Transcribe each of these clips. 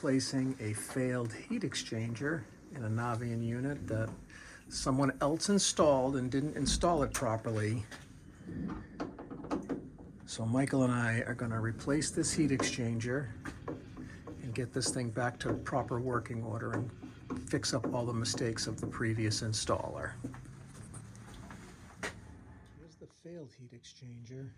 replacing a failed heat exchanger in a Navien unit that someone else installed and didn't install it properly. So Michael and I are going to replace this heat exchanger and get this thing back to proper working order and fix up all the mistakes of the previous installer. Here's the failed heat exchanger.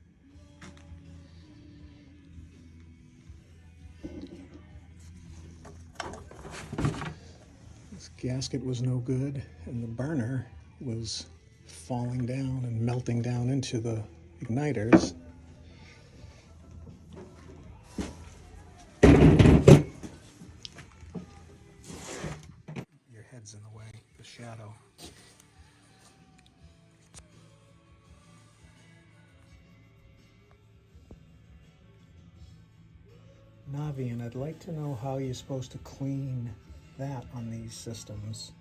This gasket was no good, and the burner was falling down and melting down into the igniters. Your head's in the way, the shadow. Navien, I'd like to know how you're supposed to clean that on these systems.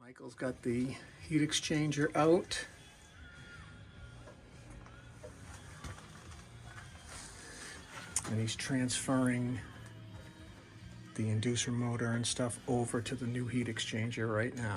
Michael's got the heat exchanger out. And he's transferring the inducer motor and stuff over to the new heat exchanger right now.